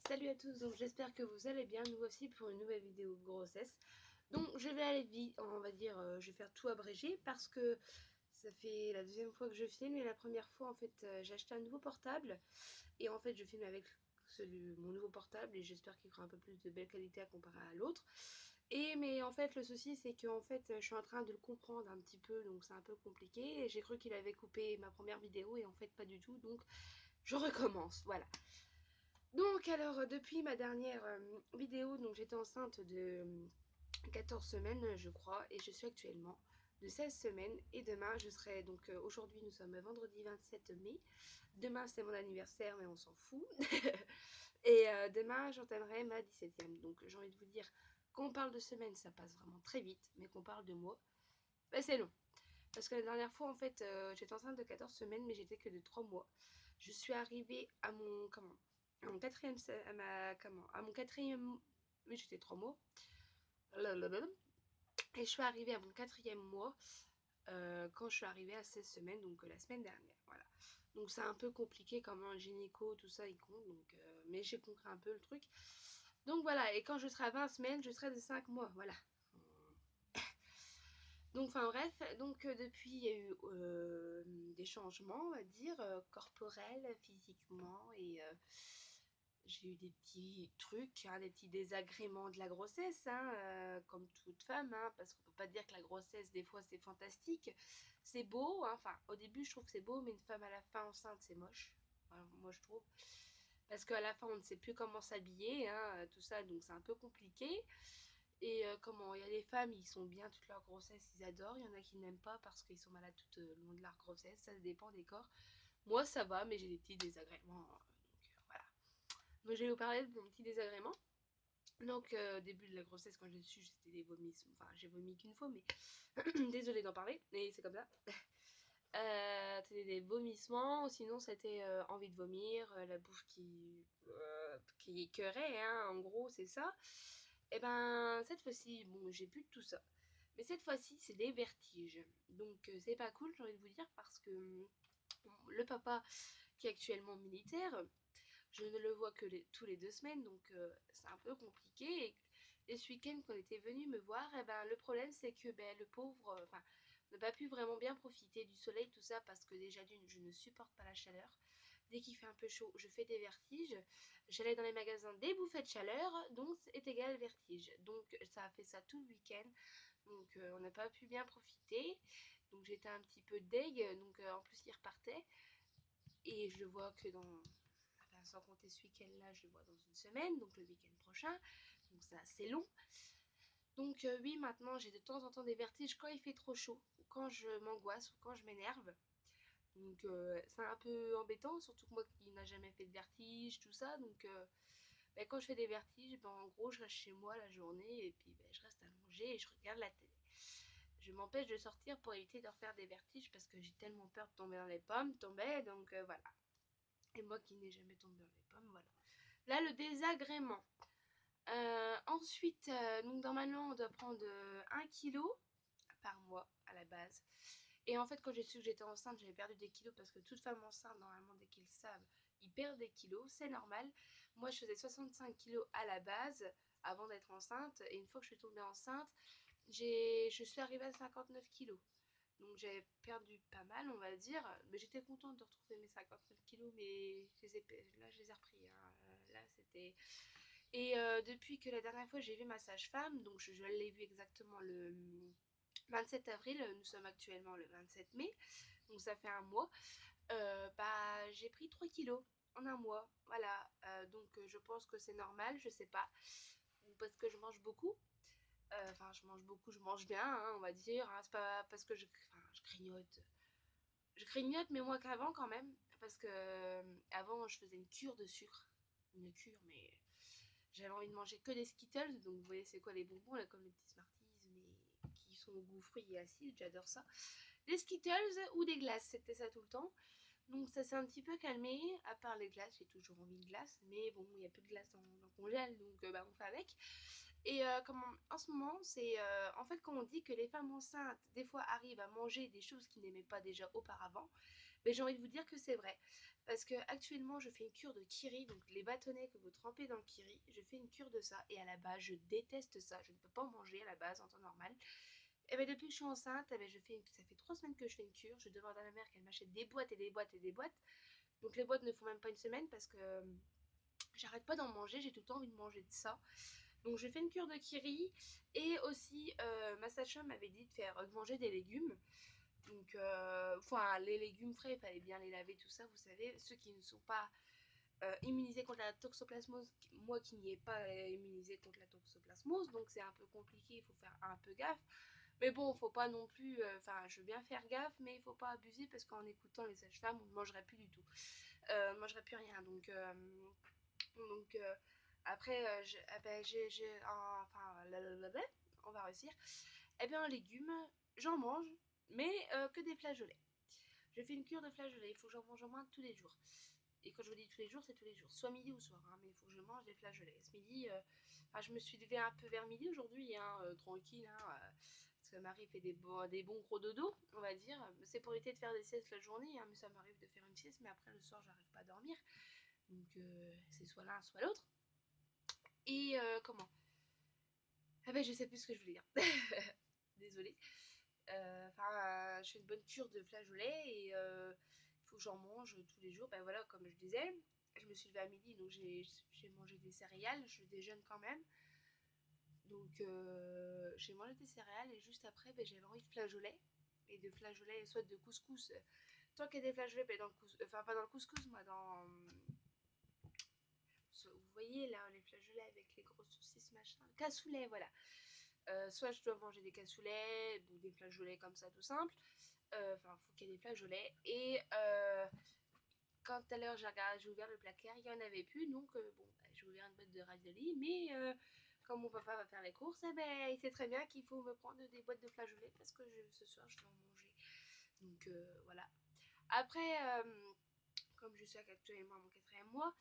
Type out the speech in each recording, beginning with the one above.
Salut à tous, donc j'espère que vous allez bien, nous voici pour une nouvelle vidéo de grossesse. Donc je vais aller vite, on va dire, je vais faire tout abrégé parce que ça fait la deuxième fois que je filme et la première fois en fait j'ai acheté un nouveau portable et en fait je filme avec mon nouveau portable et j'espère qu'il fera un peu plus de belle qualité à comparer à l'autre. Mais en fait le souci c'est que en fait je suis en train de le comprendre un petit peu donc c'est un peu compliqué et j'ai cru qu'il avait coupé ma première vidéo et en fait pas du tout donc je recommence, voilà. Donc alors depuis ma dernière vidéo, donc j'étais enceinte de 14 semaines je crois et je suis actuellement de 16 semaines et demain je serai donc aujourd'hui nous sommes vendredi 27 mai. Demain c'est mon anniversaire mais on s'en fout. Et demain j'entamerai ma 17e. Donc j'ai envie de vous dire quand on parle de semaines ça passe vraiment très vite mais qu'on parle de mois, ben, c'est long. Parce que la dernière fois en fait j'étais enceinte de 14 semaines mais j'étais que de 3 mois. Je suis arrivée à mon à mon quatrième à mon quatrième, oui j'étais 3 mois. Et je suis arrivée à mon quatrième mois quand je suis arrivée à 16 semaines, donc la semaine dernière. Voilà. Donc c'est un peu compliqué comme un gynéco, tout ça il compte, donc, mais j'ai compris un peu le truc. Donc voilà, et quand je serai à 20 semaines, je serai de 5 mois, voilà. Donc enfin bref, donc depuis il y a eu des changements, on va dire, corporels, physiquement, et j'ai eu des petits trucs, hein, des petits désagréments de la grossesse, hein, comme toute femme, hein, parce qu'on peut pas dire que la grossesse, des fois, c'est fantastique. C'est beau, hein, enfin, au début, je trouve que c'est beau, mais une femme à la fin enceinte, c'est moche. Voilà, moi, je trouve. Parce qu'à la fin, on ne sait plus comment s'habiller, hein, tout ça, donc c'est un peu compliqué. Et comment, il y a des femmes, ils sont bien toute leur grossesse, ils adorent. Il y en a qui n'aiment pas parce qu'ils sont malades tout le long de leur grossesse. Ça dépend des corps. Moi, ça va, mais j'ai des petits désagréments. Donc voilà. Donc je vais vous parler de mon petit désagrément. Donc au début de la grossesse, quand je suis, c'était des vomissements. Enfin, j'ai vomi qu'une fois, mais désolée d'en parler, mais c'est comme ça. C'était des vomissements, ou sinon c'était envie de vomir, la bouche qui écœurait, hein, en gros, c'est ça. Et ben, cette fois-ci, bon, j'ai plus de tout ça. Mais cette fois-ci, c'est des vertiges. Donc, c'est pas cool, j'ai envie de vous dire, parce que le papa, qui est actuellement militaire, je ne le vois que tous les 2 semaines, donc c'est un peu compliqué. Et ce week-end, quand il était venu me voir, eh ben, le problème, c'est que ben, le pauvre, enfin, n'a pas pu vraiment bien profiter du soleil, tout ça, parce que déjà d'une, je ne supporte pas la chaleur. Dès qu'il fait un peu chaud, je fais des vertiges. J'allais dans les magasins des bouffées de chaleur, donc c'est égal vertige. Donc ça a fait ça tout le week-end. Donc on n'a pas pu bien profiter. Donc j'étais un petit peu deg. Donc en plus il repartait. Et je le vois que enfin, sans compter ce week-end-là, je le vois dans une semaine, donc le week-end prochain. Donc c'est assez long. Donc oui, maintenant j'ai de temps en temps des vertiges quand il fait trop chaud, ou quand je m'angoisse, ou quand je m'énerve. Donc c'est un peu embêtant, surtout que moi qui n'a jamais fait de vertige, tout ça. Donc ben, quand je fais des vertiges, ben, en gros je reste chez moi la journée et puis ben, je reste allongée et je regarde la télé. Je m'empêche de sortir pour éviter de refaire des vertiges parce que j'ai tellement peur de tomber dans les pommes, tomber, donc voilà. Et moi qui n'ai jamais tombé dans les pommes, voilà. Là, le désagrément. Ensuite, donc normalement, on doit prendre 1 kilo par mois à la base. Et en fait, quand j'ai su que j'étais enceinte, j'avais perdu des kilos parce que toute femme enceinte, normalement, dès qu'ils savent, ils perdent des kilos, c'est normal. Moi, je faisais 65 kilos à la base avant d'être enceinte. Et une fois que je suis tombée enceinte, je suis arrivée à 59 kilos. Donc j'avais perdu pas mal, on va dire. Mais j'étais contente de retrouver mes 59 kilos, mais là, je les ai repris, hein. Là, c'était... Et depuis que la dernière fois, j'ai vu ma sage-femme, donc je l'ai vue exactement le 27 avril, nous sommes actuellement le 27 mai, donc ça fait un mois, bah, j'ai pris 3 kilos en un mois. Voilà, donc je pense que c'est normal, je sais pas, parce que je mange beaucoup. Enfin, je mange beaucoup, je mange bien, hein, on va dire, hein. C'est pas parce que enfin, je grignote. Je grignote, mais moins qu'avant quand même. Parce que avant, je faisais une cure de sucre. Une cure, mais j'avais envie de manger que des Skittles. Donc, vous voyez, c'est quoi les bonbons, là, comme les petits Smarties, mais qui sont au goût fruits et acide. J'adore ça. Des Skittles ou des glaces, c'était ça tout le temps. Donc ça s'est un petit peu calmé, à part les glaces, j'ai toujours envie de glace, mais bon, il n'y a plus de glace dans le congèle, donc bah, on fait avec. Et en ce moment, c'est en fait quand on dit que les femmes enceintes, des fois, arrivent à manger des choses qu'ils n'aimaient pas déjà auparavant, Mais j'ai envie de vous dire que c'est vrai. Parce que actuellement, je fais une cure de kiri, donc les bâtonnets que vous trempez dans le kiri. Je fais une cure de ça. Et à la base, je déteste ça. Je ne peux pas en manger à la base en temps normal. Et bien depuis que je suis enceinte, ça fait 3 semaines que je fais une cure. Je demande à ma mère qu'elle m'achète des boîtes et des boîtes et des boîtes. Donc les boîtes ne font même pas une semaine parce que j'arrête pas d'en manger. J'ai tout le temps envie de manger de ça. Donc je fais une cure de kiri. Et aussi, ma sage-femme m'avait dit de manger des légumes. Donc, enfin, les légumes frais, il fallait bien les laver, tout ça, vous savez. Ceux qui ne sont pas immunisés contre la toxoplasmose, moi qui n'y ai pas immunisé contre la toxoplasmose, donc c'est un peu compliqué, il faut faire un peu gaffe. Mais bon, faut pas non plus. Enfin, je veux bien faire gaffe, mais il faut pas abuser parce qu'en écoutant les sages-femmes, on ne mangerait plus du tout. On ne mangerait plus rien. Donc, après, enfin, on va réussir. Eh bien, en légumes, j'en mange, mais que des flageolets. Je fais une cure de flageolets, il faut que j'en mange au moins tous les jours. Et quand je vous dis tous les jours, c'est tous les jours, soit midi ou soir, hein, mais il faut que je mange des flageolets. Ce midi, je me suis levée un peu vers midi aujourd'hui, hein, tranquille, hein, parce que Marie fait des bons gros dodos, on va dire. C'est pour éviter de faire des siestes la journée, hein, mais ça m'arrive de faire une sieste, mais après le soir, j'arrive pas à dormir. Donc c'est soit l'un, soit l'autre. Et comment Ah ben je sais plus ce que je voulais dire. Désolée. Je fais une bonne cure de flageolets et il faut que j'en mange tous les jours. Ben voilà, comme je disais, je me suis levée à midi, donc j'ai mangé des céréales, je déjeune quand même. Donc j'ai mangé des céréales et juste après, ben, j'avais envie de flageolets. Et de flageolets, soit de couscous. Tant qu'il y a des flageolets, ben dans le couscous, enfin pas dans le couscous, moi, vous voyez là, les flageolets avec les grosses saucisses, machin. Cassoulet, voilà. Soit je dois manger des cassoulets ou des flageolets comme ça, tout simple. Enfin, il faut qu'il y ait des flageolets. Et quand tout à l'heure j'ai ouvert le placard, il n'y en avait plus. Donc, j'ai ouvert une boîte de raviolis. Mais quand mon papa va faire les courses, eh ben, il sait très bien qu'il faut me prendre des boîtes de flageolets parce que ce soir, je vais en manger. Donc, voilà. Après, comme je suis actuellement à mon 4e mois,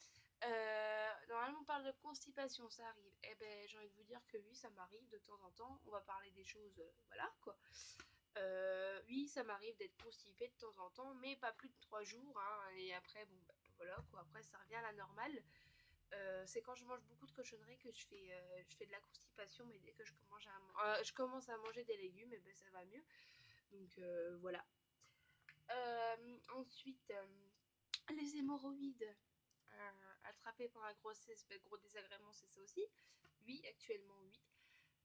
normalement on parle de constipation, ça arrive. Eh ben j'ai envie de vous dire que oui, ça m'arrive de temps en temps. On va parler des choses, voilà quoi. Oui, ça m'arrive d'être constipée de temps en temps, mais pas plus de 3 jours, hein, et après, bon, bah, voilà quoi. Après, ça revient à la normale. C'est quand je mange beaucoup de cochonneries que je fais de la constipation, mais dès que je commence à manger des légumes, et ben ça va mieux. Donc voilà. Ensuite, les hémorroïdes attrapées pendant la grossesse, ben, gros désagrément, c'est ça aussi. Oui, actuellement, oui.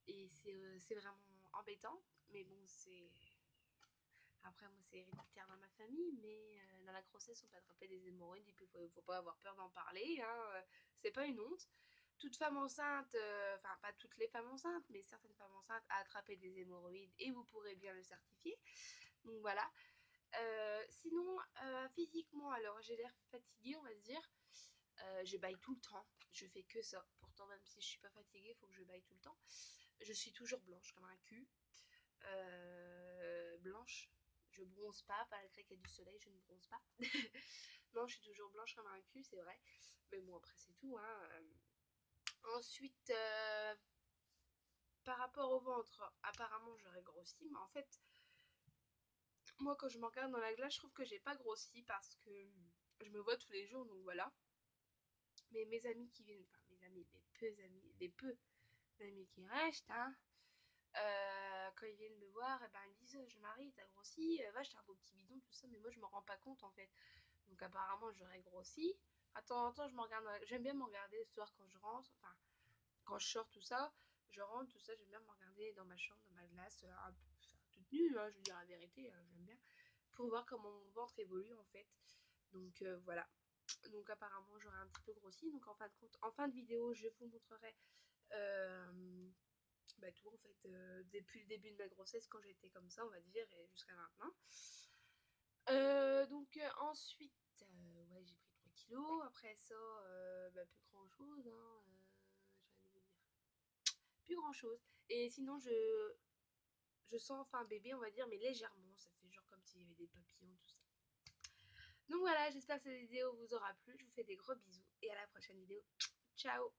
Et c'est vraiment embêtant. Mais bon, c'est. Après, moi, c'est héréditaire dans ma famille, mais dans la grossesse, on peut attraper des hémorroïdes. Il faut pas avoir peur d'en parler, hein. C'est pas une honte. Toute femme enceinte, enfin, pas toutes les femmes enceintes, mais certaines femmes enceintes a attrapé des hémorroïdes et vous pourrez bien le certifier. Donc voilà. Sinon, physiquement, alors j'ai l'air fatiguée, on va se dire. Je baille tout le temps. Je fais que ça. Pourtant, même si je suis pas fatiguée, il faut que je baille tout le temps. Je suis toujours blanche comme un cul. Blanche. Je bronze pas, malgré qu'il y a du soleil, je ne bronze pas. Non, je suis toujours blanche comme un cul, c'est vrai. Mais bon, après, c'est tout, hein. Ensuite, par rapport au ventre, apparemment, j'aurais grossi, mais en fait, moi, quand je me regarde dans la glace, je trouve que j'ai pas grossi parce que je me vois tous les jours, donc voilà. Mais mes amis qui viennent, enfin mes amis, les peu amis qui restent, hein, quand ils viennent me voir, eh ben, ils me disent je Marie, t'as grossi, va, t'as un beau petit bidon, tout ça, mais moi je me rends pas compte en fait. Donc apparemment j'aurais grossi. À temps en temps, j'aime bien me regarder le soir quand je rentre, enfin quand je sors tout ça, je rentre tout ça, j'aime bien me regarder dans ma chambre, dans ma glace, toute nue, hein, je veux dire la vérité, j'aime bien, pour voir comment mon ventre évolue en fait. Donc voilà. Donc apparemment j'aurais un petit peu grossi. Donc en fin de compte, en fin de vidéo, je vous montrerai tout en fait depuis le début de ma grossesse quand j'étais comme ça on va dire et jusqu'à maintenant. Donc ensuite ouais j'ai pris 3 kilos. Après ça plus grand chose hein, j'ai envie de vous dire. Plus grand chose. Et sinon je sens enfin un bébé on va dire mais légèrement. Ça fait genre comme s'il y avait des papillons tout ça. Donc voilà, j'espère que cette vidéo vous aura plu. Je vous fais des gros bisous et à la prochaine vidéo. Ciao.